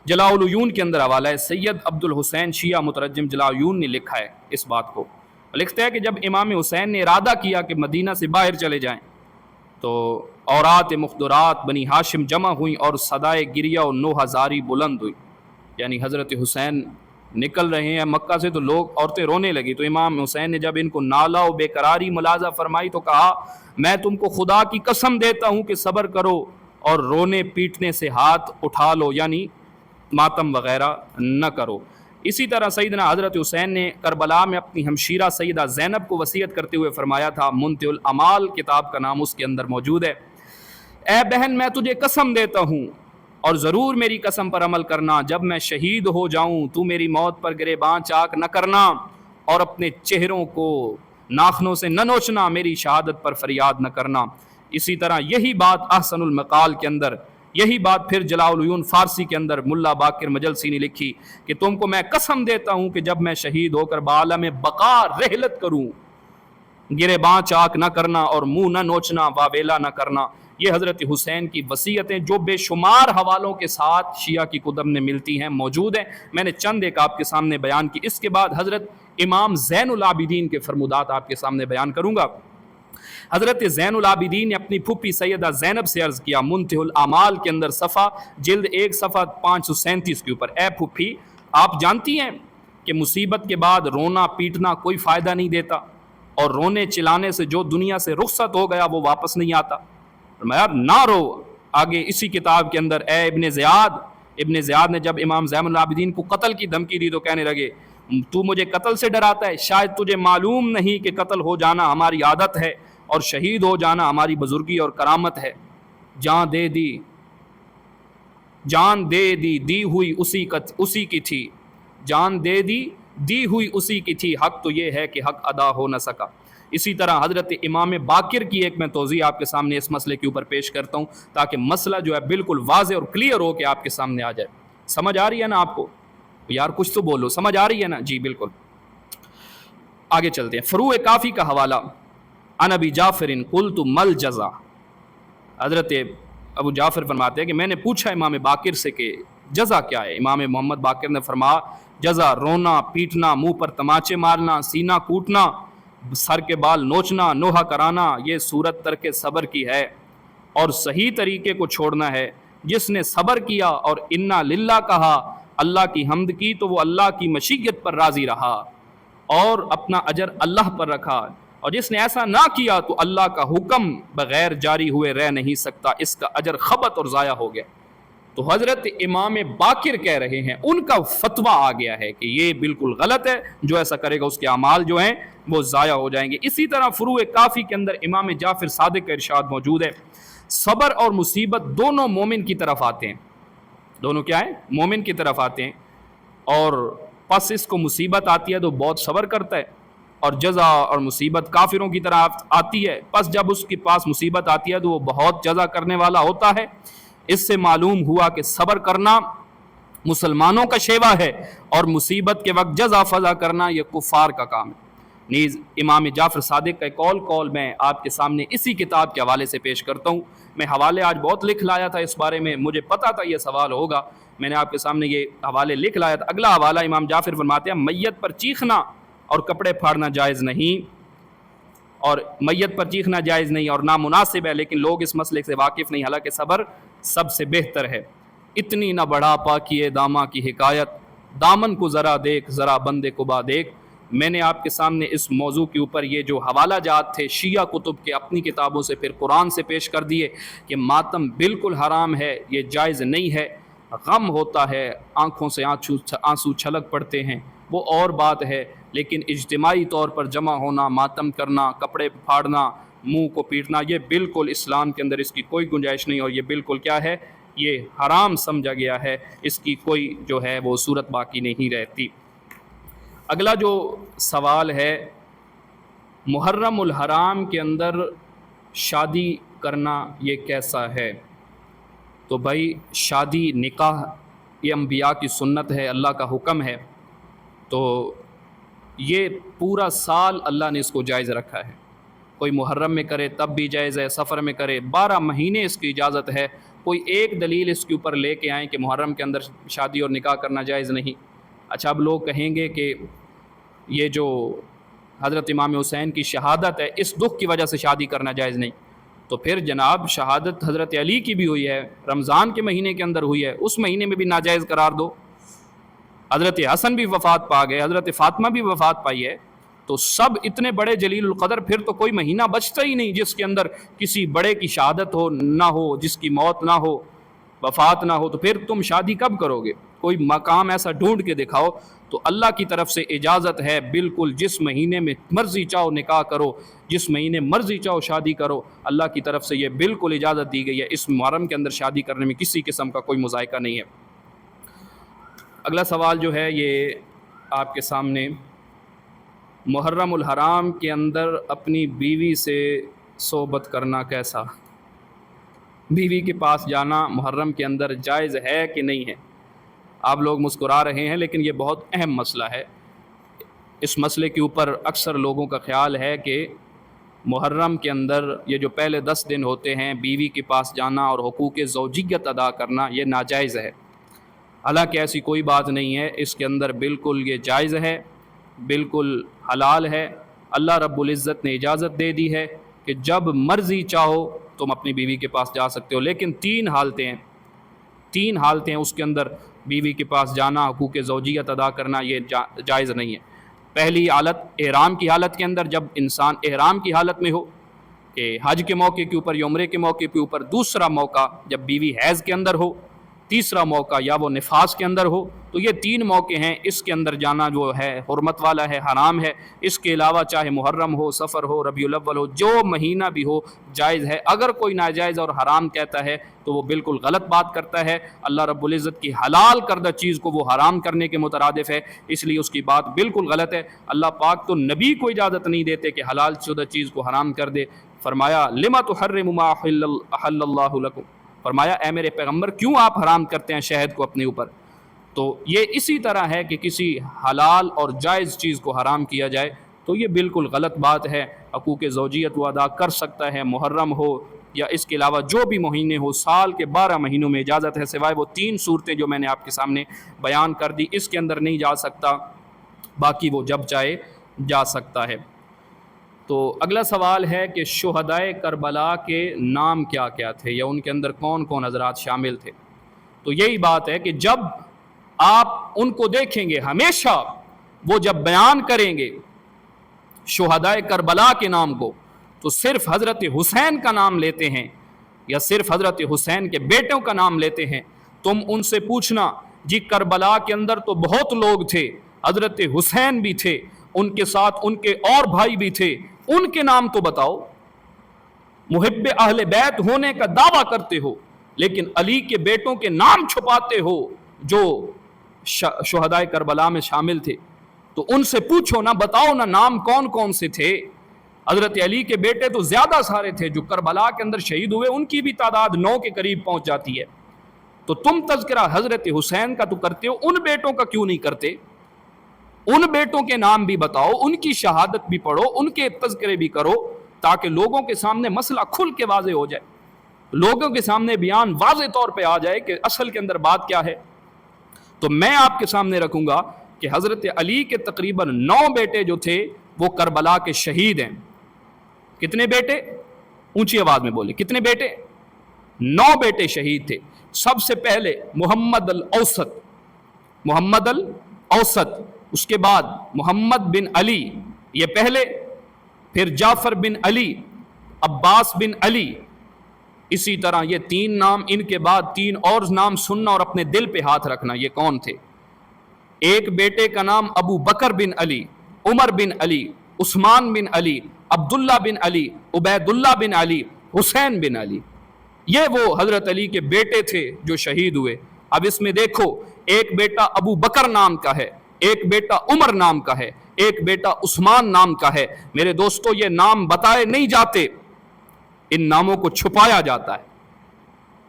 جلاء العیون کے اندر حوالہ ہے، سید عبد الحسین شیعہ مترجم جلاء العیون نے لکھا ہے اس بات کو، لکھتا ہے کہ جب امام حسین نے ارادہ کیا کہ مدینہ سے باہر چلے جائیں تو اورات مخدرات بنی ہاشم جمع ہوئیں اور صدائے گریہ و نوحہ زاری بلند ہوئی، یعنی حضرت حسین نکل رہے ہیں مکہ سے تو لوگ عورتیں رونے لگی، تو امام حسین نے جب ان کو نالہ و بے قراری ملاحظہ فرمائی تو کہا میں تم کو خدا کی قسم دیتا ہوں کہ صبر کرو اور رونے پیٹنے سے ہاتھ اٹھا لو، یعنی ماتم وغیرہ نہ کرو۔ اسی طرح سیدنا حضرت حسین نے کربلا میں اپنی ہمشیرہ سیدہ زینب کو وصیت کرتے ہوئے فرمایا تھا، منتہی الاعمال کتاب کا نام اس کے اندر موجود ہے، اے بہن میں تجھے قسم دیتا ہوں اور ضرور میری قسم پر عمل کرنا، جب میں شہید ہو جاؤں تو میری موت پر گریباں چاک نہ کرنا اور اپنے چہروں کو ناخنوں سے نہ نوچنا، میری شہادت پر فریاد نہ کرنا۔ اسی طرح یہی بات احسن المقال کے اندر، یہی بات پھر جلاء العیون فارسی کے اندر ملا باقر مجلسی نے لکھی کہ تم کو میں قسم دیتا ہوں کہ جب میں شہید ہو کر بعالم بقا رحلت کروں، گریباں چاک نہ کرنا اور منہ نہ نوچنا، واویلا نہ کرنا۔ یہ حضرت حسین کی وصیتیں جو بے شمار حوالوں کے ساتھ شیعہ کی کتب میں ملتی ہیں، موجود ہیں، میں نے چند ایک آپ کے سامنے بیان کی۔ اس کے بعد حضرت امام زین العابدین کے فرمودات آپ کے سامنے بیان کروں گا۔ حضرت زین العابدین نے اپنی پھوپھی سیدہ زینب سے عرض کیا، منتہی الاعمال کے اندر صفحہ جلد 1 صفحہ 537 کے اوپر، اے پھوپھی آپ جانتی ہیں کہ مصیبت کے بعد رونا پیٹنا کوئی فائدہ نہیں دیتا، اور رونے چلانے سے جو دنیا سے رخصت ہو گیا وہ واپس نہیں آتا۔ فرمایا نہ رو۔ آگے اسی کتاب کے اندر اے ابن زیاد نے جب امام زین العابدین کو قتل کی دھمکی دی تو کہنے لگے تو مجھے قتل سے ڈراتا ہے، شاید تجھے معلوم نہیں کہ قتل ہو جانا ہماری عادت ہے اور شہید ہو جانا ہماری بزرگی اور کرامت ہے۔ جان دے دی دی ہوئی اسی کی تھی، جان دے دی ہوئی اسی کی تھی، حق تو یہ ہے کہ حق ادا ہو نہ سکا۔ اسی طرح حضرت امام باقر کی ایک میں توضیح آپ کے سامنے اس مسئلے کے اوپر پیش کرتا ہوں تاکہ مسئلہ جو ہے بالکل واضح اور کلیئر ہو کے آپ کے سامنے آ جائے۔ سمجھ آ رہی ہے نا آپ کو؟ یار کچھ تو بولو، سمجھ آ رہی ہے نا؟ جی بالکل۔ آگے چلتے ہیں۔ فروع کافی کا حوالہ، عن ابی جعفر قلت مل جزا، حضرت ابو جعفر فرماتے ہیں کہ میں نے پوچھا امام باقر سے کہ جزا کیا ہے؟ امام محمد باقر نے فرمایا جزا رونا پیٹنا، منہ پر تماچے مارنا، سینہ کوٹنا، سر کے بال نوچنا، نوحہ کرانا، یہ صورت ترک صبر کی ہے اور صحیح طریقے کو چھوڑنا ہے۔ جس نے صبر کیا اور انا للہ کہا، اللہ کی حمد کی، تو وہ اللہ کی مشیت پر راضی رہا اور اپنا اجر اللہ پر رکھا، اور جس نے ایسا نہ کیا تو اللہ کا حکم بغیر جاری ہوئے رہ نہیں سکتا، اس کا اجر خبط اور ضائع ہو گیا۔ تو حضرت امام باقر کہہ رہے ہیں، ان کا فتویٰ آ گیا ہے کہ یہ بالکل غلط ہے، جو ایسا کرے گا اس کے اعمال جو ہیں وہ ضائع ہو جائیں گے۔ اسی طرح فروع کافی کے اندر امام جعفر صادق کا ارشاد موجود ہے، صبر اور مصیبت دونوں مومن کی طرف آتے ہیں، دونوں کیا ہیں؟ مومن کی طرف آتے ہیں، اور پس اس کو مصیبت آتی ہے تو بہت صبر کرتا ہے، اور جزا اور مصیبت کافروں کی طرف آتی ہے، پس جب اس کے پاس مصیبت آتی ہے تو وہ بہت جزا کرنے والا ہوتا ہے۔ اس سے معلوم ہوا کہ صبر کرنا مسلمانوں کا شیوا ہے اور مصیبت کے وقت جزا فضا کرنا یہ کفار کا کام ہے۔ نیز امام جعفر صادق کا ایک قول میں آپ کے سامنے اسی کتاب کے حوالے سے پیش کرتا ہوں۔ میں حوالے آج بہت لکھ لایا تھا اس بارے میں، مجھے پتا تھا یہ سوال ہوگا، میں نے آپ کے سامنے یہ حوالے لکھ لایا تھا۔ اگلا حوالہ امام جعفر فرماتے ہیں میت پر چیخنا اور کپڑے پھاڑنا جائز نہیں، اور میت پر چیخنا جائز نہیں اور نامناسب ہے، لیکن لوگ اس مسئلے سے واقف نہیں، حالانکہ صبر سب سے بہتر ہے۔ اتنی نہ بڑھا پاکیے داما کی حکایت، دامن کو ذرا دیکھ ذرا بندے کو با دیکھ۔ میں نے آپ کے سامنے اس موضوع کے اوپر یہ جو حوالہ جات تھے شیعہ کتب کے اپنی کتابوں سے پھر قرآن سے پیش کر دیے کہ ماتم بالکل حرام ہے، یہ جائز نہیں ہے۔ غم ہوتا ہے، آنکھوں سے آنسو چھلک پڑتے ہیں، وہ اور بات ہے، لیکن اجتماعی طور پر جمع ہونا، ماتم کرنا، کپڑے پھاڑنا، منہ کو پیٹنا، یہ بالکل اسلام کے اندر اس کی کوئی گنجائش نہیں، اور یہ بالکل کیا ہے؟ یہ حرام سمجھا گیا ہے، اس کی کوئی جو ہے وہ صورت باقی نہیں رہتی۔ اگلا جو سوال ہے، محرم الحرام کے اندر شادی کرنا یہ کیسا ہے؟ تو بھائی شادی نکاح یہ انبیاء کی سنت ہے، اللہ کا حکم ہے، تو یہ پورا سال اللہ نے اس کو جائز رکھا ہے. کوئی محرم میں کرے تب بھی جائز ہے، سفر میں کرے، 12 مہینے اس کی اجازت ہے. کوئی ایک دلیل اس کے اوپر لے کے آئیں کہ محرم کے اندر شادی اور نکاح کرنا جائز نہیں. اچھا، اب لوگ کہیں گے کہ یہ جو حضرت امام حسین کی شہادت ہے اس دکھ کی وجہ سے شادی کرنا جائز نہیں. تو پھر جناب شہادت حضرت علی کی بھی ہوئی ہے، رمضان کے مہینے کے اندر ہوئی ہے، اس مہینے میں بھی ناجائز قرار دو. حضرت حسن بھی وفات پا گئے، حضرت فاطمہ بھی وفات پائی ہے. تو سب اتنے بڑے جلیل القدر، پھر تو کوئی مہینہ بچتا ہی نہیں جس کے اندر کسی بڑے کی شہادت ہو نہ ہو، جس کی موت نہ ہو، وفات نہ ہو. تو پھر تم شادی کب کرو گے؟ کوئی مقام ایسا ڈھونڈ کے دکھاؤ. تو اللہ کی طرف سے اجازت ہے بالکل، جس مہینے میں مرضی چاہو نکاح کرو، جس مہینے مرضی چاہو شادی کرو. اللہ کی طرف سے یہ بالکل اجازت دی گئی ہے. اس محرم کے اندر شادی کرنے میں کسی قسم کا کوئی مذائقہ نہیں ہے. اگلا سوال جو ہے یہ آپ کے سامنے، محرم الحرام کے اندر اپنی بیوی سے صحبت کرنا کیسا؟ بیوی کے پاس جانا محرم کے اندر جائز ہے کہ نہیں ہے؟ آپ لوگ مسکرا رہے ہیں لیکن یہ بہت اہم مسئلہ ہے. اس مسئلے کے اوپر اکثر لوگوں کا خیال ہے کہ محرم کے اندر یہ جو پہلے 10 دن ہوتے ہیں بیوی کے پاس جانا اور حقوق زوجیت ادا کرنا یہ ناجائز ہے. حالانکہ ایسی کوئی بات نہیں ہے، اس کے اندر بالکل یہ جائز ہے، بالکل حلال ہے. اللہ رب العزت نے اجازت دے دی ہے کہ جب مرضی چاہو تم اپنی بیوی کے پاس جا سکتے ہو. لیکن 3 حالتیں اس کے اندر بیوی کے پاس جانا، حقوق زوجیت ادا کرنا یہ جائز نہیں ہے. پہلی حالت احرام کی حالت کے اندر، جب انسان احرام کی حالت میں ہو کہ حج کے موقع کے اوپر یا عمرے کے موقع کے اوپر. دوسرا موقع جب بیوی حیض کے اندر ہو. تیسرا موقع یا وہ نفاس کے اندر ہو. تو یہ 3 موقع ہیں، اس کے اندر جانا جو ہے حرمت والا ہے، حرام ہے. اس کے علاوہ چاہے محرم ہو، سفر ہو، ربیع الاول ہو، جو مہینہ بھی ہو جائز ہے. اگر کوئی ناجائز اور حرام کہتا ہے تو وہ بالکل غلط بات کرتا ہے. اللہ رب العزت کی حلال کردہ چیز کو وہ حرام کرنے کے مترادف ہے، اس لیے اس کی بات بالکل غلط ہے. اللہ پاک تو نبی کو اجازت نہیں دیتے کہ حلال شدہ چیز کو حرام کر دے. فرمایا لما تحرم ما احل اللہ لکم، فرمایا اے میرے پیغمبر کیوں آپ حرام کرتے ہیں شہد کو اپنے اوپر. تو یہ اسی طرح ہے کہ کسی حلال اور جائز چیز کو حرام کیا جائے تو یہ بالکل غلط بات ہے. حقوق زوجیت وہ ادا کر سکتا ہے، محرم ہو یا اس کے علاوہ جو بھی مہینے ہو. سال کے 12 مہینوں میں اجازت ہے، سوائے وہ 3 صورتیں جو میں نے آپ کے سامنے بیان کر دی، اس کے اندر نہیں جا سکتا. باقی وہ جب چاہے جا سکتا ہے. تو اگلا سوال ہے کہ شہدائے کربلا کے نام کیا کیا تھے یا ان کے اندر کون کون حضرات شامل تھے؟ تو یہی بات ہے کہ جب آپ ان کو دیکھیں گے ہمیشہ وہ جب بیان کریں گے شہدائے کربلا کے نام کو تو صرف حضرت حسین کا نام لیتے ہیں یا صرف حضرت حسین کے بیٹوں کا نام لیتے ہیں. تم ان سے پوچھنا جی کربلا کے اندر تو بہت لوگ تھے، حضرت حسین بھی تھے، ان کے ساتھ ان کے اور بھائی بھی تھے، ان کے نام تو بتاؤ. محب اہل بیت ہونے کا دعویٰ کرتے ہو لیکن علی کے بیٹوں کے نام چھپاتے ہو جو شہدائے کربلا میں شامل تھے. تو ان سے پوچھو نا، بتاؤ نا نام کون کون سے تھے. حضرت علی کے بیٹے تو زیادہ سارے تھے جو کربلا کے اندر شہید ہوئے، ان کی بھی تعداد 9 کے قریب پہنچ جاتی ہے. تو تم تذکرہ حضرت حسین کا تو کرتے ہو، ان بیٹوں کا کیوں نہیں کرتے؟ ان بیٹوں کے نام بھی بتاؤ، ان کی شہادت بھی پڑھو، ان کے تذکرے بھی کرو تاکہ لوگوں کے سامنے مسئلہ کھل کے واضح ہو جائے، لوگوں کے سامنے بیان واضح طور پہ آ جائے کہ اصل کے اندر بات کیا ہے. تو میں آپ کے سامنے رکھوں گا کہ حضرت علی کے تقریباً 9 بیٹے جو تھے وہ کربلا کے شہید ہیں. کتنے بیٹے؟ اونچی آواز میں بولے، کتنے بیٹے؟ 9 بیٹے شہید تھے. سب سے پہلے محمد الاوسط، اس کے بعد محمد بن علی، یہ پہلے، پھر جعفر بن علی، عباس بن علی. اسی طرح یہ 3 نام، ان کے بعد 3 اور نام سننا اور اپنے دل پہ ہاتھ رکھنا یہ کون تھے. ایک بیٹے کا نام ابو بکر بن علی، عمر بن علی، عثمان بن علی، عبداللہ بن علی، عبید اللہ بن علی، حسین بن علی. یہ وہ حضرت علی کے بیٹے تھے جو شہید ہوئے. اب اس میں دیکھو، ایک بیٹا ابو بکر نام کا ہے، ایک بیٹا عمر نام کا ہے، ایک بیٹا عثمان نام کا ہے. میرے دوستو یہ نام بتائے نہیں جاتے، ان ناموں کو چھپایا جاتا ہے.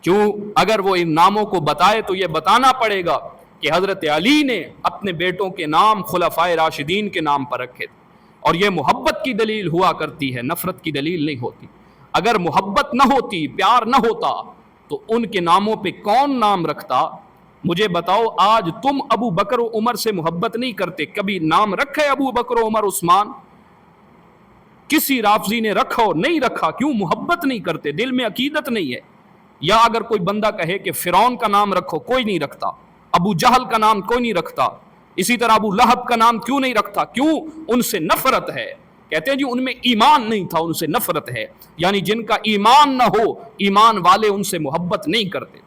کیوں؟ اگر وہ ان ناموں کو بتائے تو یہ بتانا پڑے گا کہ حضرت علی نے اپنے بیٹوں کے نام خلفائے راشدین کے نام پر رکھے تھے، اور یہ محبت کی دلیل ہوا کرتی ہے، نفرت کی دلیل نہیں ہوتی۔ اگر محبت نہ ہوتی، پیار نہ ہوتا، تو ان کے ناموں پہ کون نام رکھتا؟ مجھے بتاؤ، آج تم ابو بکر و عمر سے محبت نہیں کرتے، کبھی نام رکھے ابو بکر و عمر عثمان؟ کسی رافضی نے رکھا ہو؟ نہیں رکھا۔ کیوں؟ محبت نہیں کرتے، دل میں عقیدت نہیں ہے۔ یا اگر کوئی بندہ کہے کہ فرعون کا نام رکھو، کوئی نہیں رکھتا۔ ابو جہل کا نام کوئی نہیں رکھتا۔ اسی طرح ابو لہب کا نام کیوں نہیں رکھتا؟ کیوں؟ ان سے نفرت ہے۔ کہتے ہیں جی ان میں ایمان نہیں تھا، ان سے نفرت ہے۔ یعنی جن کا ایمان نہ ہو، ایمان والے ان سے محبت نہیں کرتے۔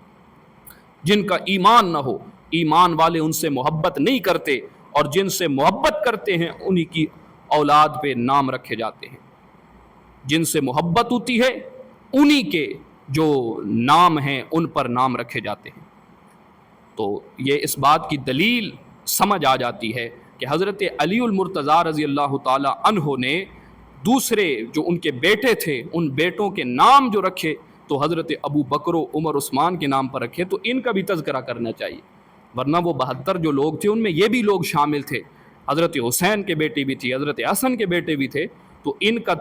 جن کا ایمان نہ ہو، ایمان والے ان سے محبت نہیں کرتے، اور جن سے محبت کرتے ہیں انہی کی اولاد پہ نام رکھے جاتے ہیں۔ جن سے محبت ہوتی ہے انہی کے جو نام ہیں ان پر نام رکھے جاتے ہیں۔ تو یہ اس بات کی دلیل سمجھ آ جاتی ہے کہ حضرت علی المرتضیٰ رضی اللہ تعالی عنہ نے دوسرے جو ان کے بیٹے تھے، ان بیٹوں کے نام جو رکھے تو حضرت ابو بکر و عمر عثمان کے نام پر رکھے، تو ان کا بھی تذکرہ کرنا چاہیے۔ ورنہ وہ 72 جو لوگ تھے ان میں یہ بھی لوگ شامل تھے، حضرت حسین کے بیٹے بھی تھے، حضرت حسن کے بیٹے بھی تھے، تو ان کا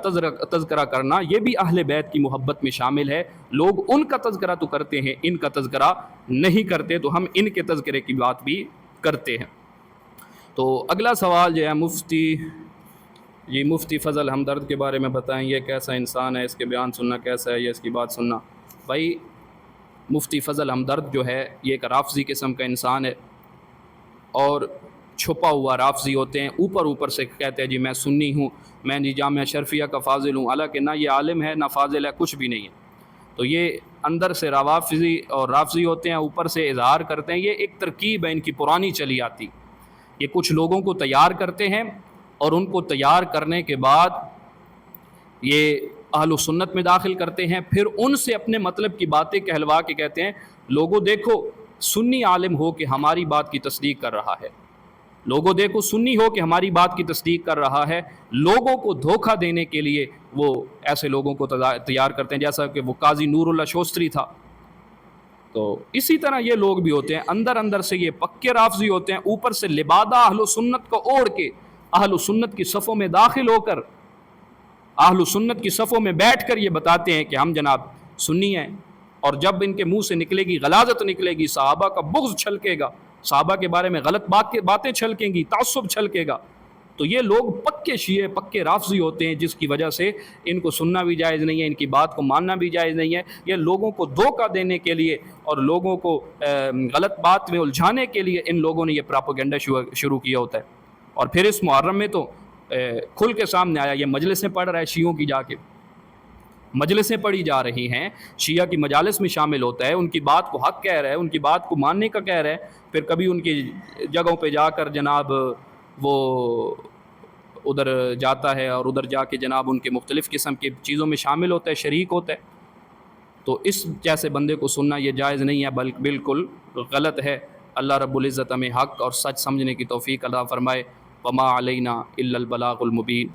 تذکرہ کرنا یہ بھی اہل بیت کی محبت میں شامل ہے۔ لوگ ان کا تذکرہ تو کرتے ہیں، ان کا تذکرہ نہیں کرتے، تو ہم ان کے تذکرے کی بات بھی کرتے ہیں۔ تو اگلا سوال جو ہے مفتی فضل ہمدرد کے بارے میں بتائیں، یہ کیسا انسان ہے، اس کے بیان سننا کیسا ہے، یہ اس کی بات سننا۔ بھائی مفتی فضل ہمدرد جو ہے یہ ایک رافضی قسم کا انسان ہے، اور چھپا ہوا رافضی ہوتے ہیں، اوپر سے کہتے ہیں جی میں سنی ہوں، میں جی جامعہ شرفیہ کا فاضل ہوں، حالانکہ نہ یہ عالم ہے نہ فاضل ہے، کچھ بھی نہیں ہے۔ تو یہ اندر سے روافضی اور رافضی ہوتے ہیں، اوپر سے اظہار کرتے ہیں۔ یہ ایک ترکیب ہے ان کی پرانی چلی آتی۔ یہ کچھ لوگوں کو تیار کرتے ہیں، اور ان کو تیار کرنے کے بعد یہ اہل سنت میں داخل کرتے ہیں، پھر ان سے اپنے مطلب کی باتیں کہلوا کے کہتے ہیں لوگوں دیکھو سنی عالم ہو کہ ہماری بات کی تصدیق کر رہا ہے، لوگوں دیکھو سنی ہو کہ ہماری بات کی تصدیق کر رہا ہے۔ لوگوں کو دھوکہ دینے کے لیے وہ ایسے لوگوں کو تیار کرتے ہیں، جیسا کہ وہ قاضی نور اللہ شوستری تھا۔ تو اسی طرح یہ لوگ بھی ہوتے ہیں، اندر سے یہ پکے رافضی ہوتے ہیں، اوپر سے لبادہ اہل سنت کو اوڑھ کے اہل سنت کی صفوں میں داخل ہو کر، اہل سنت کی صفوں میں بیٹھ کر یہ بتاتے ہیں کہ ہم جناب سنی ہیں، اور جب ان کے منہ سے نکلے گی غلاظت، نکلے گی، صحابہ کا بغض چھلکے گا، صحابہ کے بارے میں غلط باتیں چھلکیں گی، تعصب چھلکے گا، تو یہ لوگ پکے شیعہ، پکے رافضی ہوتے ہیں، جس کی وجہ سے ان کو سننا بھی جائز نہیں ہے، ان کی بات کو ماننا بھی جائز نہیں ہے۔ یہ لوگوں کو دھوکہ دینے کے لیے اور لوگوں کو غلط بات میں الجھانے کے لیے ان لوگوں نے یہ پراپیگنڈا شروع کیا ہوتا ہے۔ اور پھر اس محرم میں تو کھل کے سامنے آیا، یہ مجلسیں پڑھ رہا ہے شیعوں کی، جا کے مجلسیں پڑھی جا رہی ہیں، شیعہ کی مجالس میں شامل ہوتا ہے، ان کی بات کو حق کہہ رہا ہے، ان کی بات کو ماننے کا کہہ رہا ہے، پھر کبھی ان کی جگہوں پہ جا کر جناب وہ ادھر جاتا ہے، اور ادھر جا کے جناب ان کے مختلف قسم کی چیزوں میں شامل ہوتا ہے، شریک ہوتا ہے۔ تو اس جیسے بندے کو سننا یہ جائز نہیں ہے، بلکہ بالکل غلط ہے۔ اللہ رب العزت ہمیں حق اور سچ سمجھنے کی توفیق عطا فرمائے۔ وما علینا الا البلاغ المبین۔